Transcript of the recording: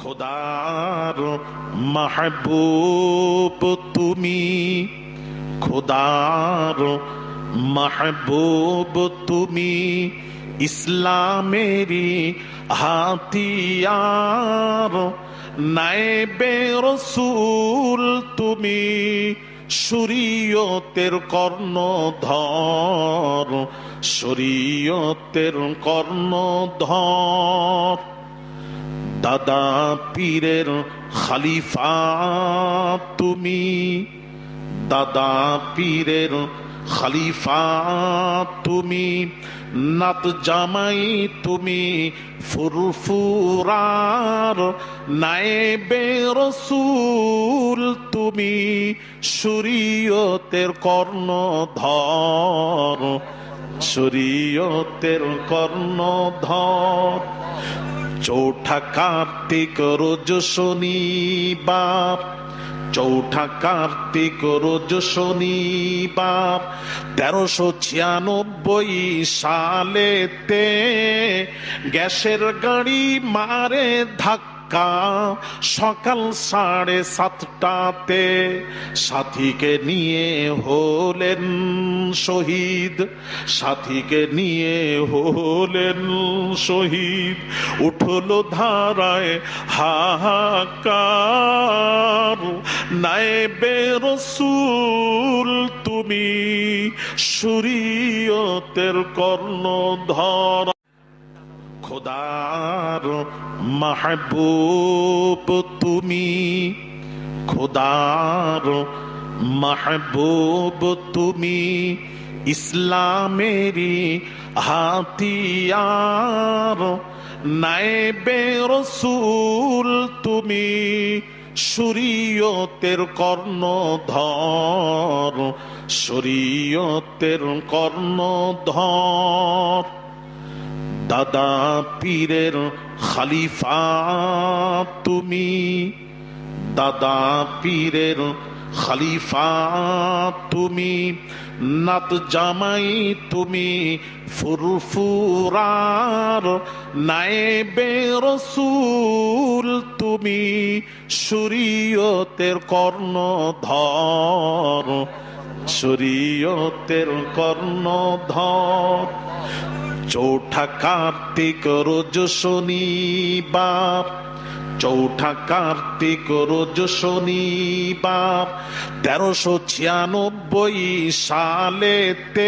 খোদার মাহবুব তুমি, খোদার মাহবুব তুমি, ইসলামেরি হাতিয়ার, নায়েবে রসূল তুমি, শরীয়তের কর্ণধর, শরীয়তের কর্ণধর। দাদা পীরের খলিফা তুমি, দাদা পীরের খলিফা তুমি, নাত জামাই তুমি ফুরফুরার, নায়েবে রসূল তুমি, শরীয়তের কর্ণধর, শরীয়তের কর্ণধর। চৌঠা কার্তিক রোজ শনিবার, চৌঠা কার্তিক রোজ শনিবার, 1396 সালেতে গ্যাসের গাড়ি মারে ধাক্কা সকাল 7:30টাতে। সাথীকে নিয়ে হলেন শহীদ, সাথীকে নিয়ে হলেন শহীদ। উঠলো ধারায় হাহাকার, নায়েবে রসূল তুমি, শরীয়তের কর্ণধর। খোদার মাহবুব তুমি, খোদার মাহবুব তুমি, ইসলামেরি হাতিয়ার, নায়েবে রসূল তুমি, শরীয়তের কর্ণধর, শরীয়তের কর্ণধর। দাদা পীরের খলিফা তুমি, দাদা পীরের খলিফা তুমি, নাত জামাই তুমি ফুরফুরার, নায়েবে রসূল তুমি, শরীয়তের কর্ণধর, শরীয়তের কর্ণধর। চৌঠা কার্তিক রোজ শনিবার, চৌঠা কার্তিক রোজ শনিবার, 1396 সালেতে